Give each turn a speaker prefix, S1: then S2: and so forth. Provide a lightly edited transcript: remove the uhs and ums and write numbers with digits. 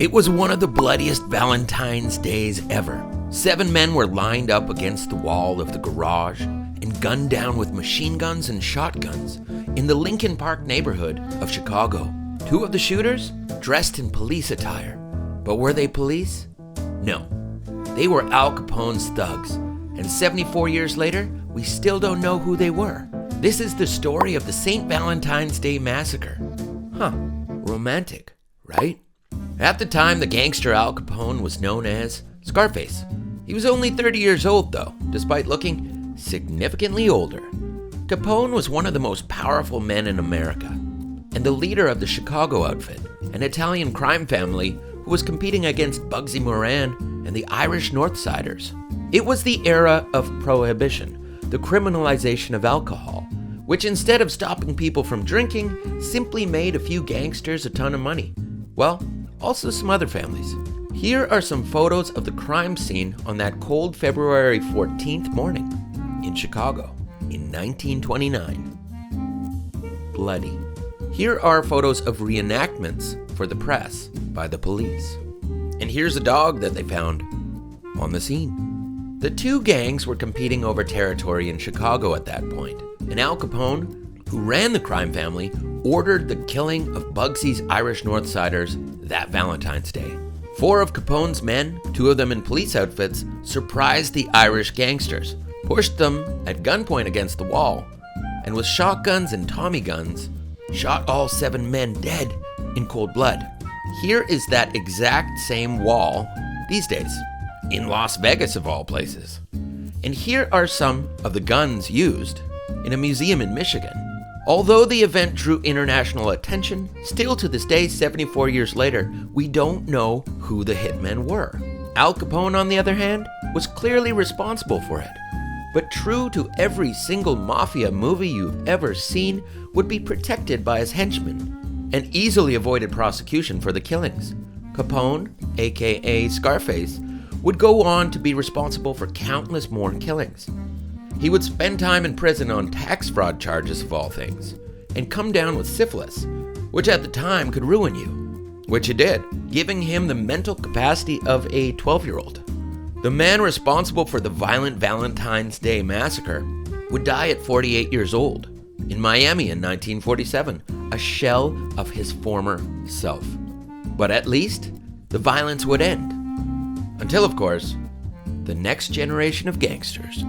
S1: It was one of the bloodiest Valentine's days ever. 7 men were lined up against the wall of the garage and gunned down with machine guns and shotguns in the Lincoln Park neighborhood of Chicago. 2 of the shooters dressed in police attire. But were they police? No. They were Al Capone's thugs, and 74 years later, we still don't know who they were. This is the story of the St. Valentine's Day Massacre. Romantic, right? At the time, the gangster Al Capone was known as Scarface. He was only 30 years old, though, despite looking significantly older. Capone was one of the most powerful men in America, and the leader of the Chicago outfit, an Italian crime family who was competing against Bugsy Moran and the Irish Northsiders. It was the era of prohibition, the criminalization of alcohol, which instead of stopping people from drinking, simply made a few gangsters a ton of money. Well, also some other families. Here are some photos of the crime scene on that cold February 14th morning in Chicago in 1929. Bloody. Here are photos of reenactments for the press by the police. And here's a dog that they found on the scene. The 2 gangs were competing over territory in Chicago at that point, and Al Capone, who ran the crime family, ordered the killing of Bugsy's Irish Northsiders that Valentine's Day. 4 of Capone's men, 2 of them in police outfits, surprised the Irish gangsters, pushed them at gunpoint against the wall, and with shotguns and Tommy guns, shot all 7 men dead in cold blood. Here is that exact same wall these days, in Las Vegas of all places. And here are some of the guns used in a museum in Michigan. Although the event drew international attention, still to this day, 74 years later, we don't know who the hitmen were. Al Capone, on the other hand, was clearly responsible for it. But true to every single mafia movie you've ever seen, would be protected by his henchmen and easily avoided prosecution for the killings. Capone, aka Scarface, would go on to be responsible for countless more killings. He would spend time in prison on tax fraud charges of all things, and come down with syphilis, which at the time could ruin you, which it did, giving him the mental capacity of a 12-year-old. The man responsible for the violent Valentine's Day Massacre would die at 48 years old in Miami in 1947, a shell of his former self. But at least the violence would end. Until, of course, the next generation of gangsters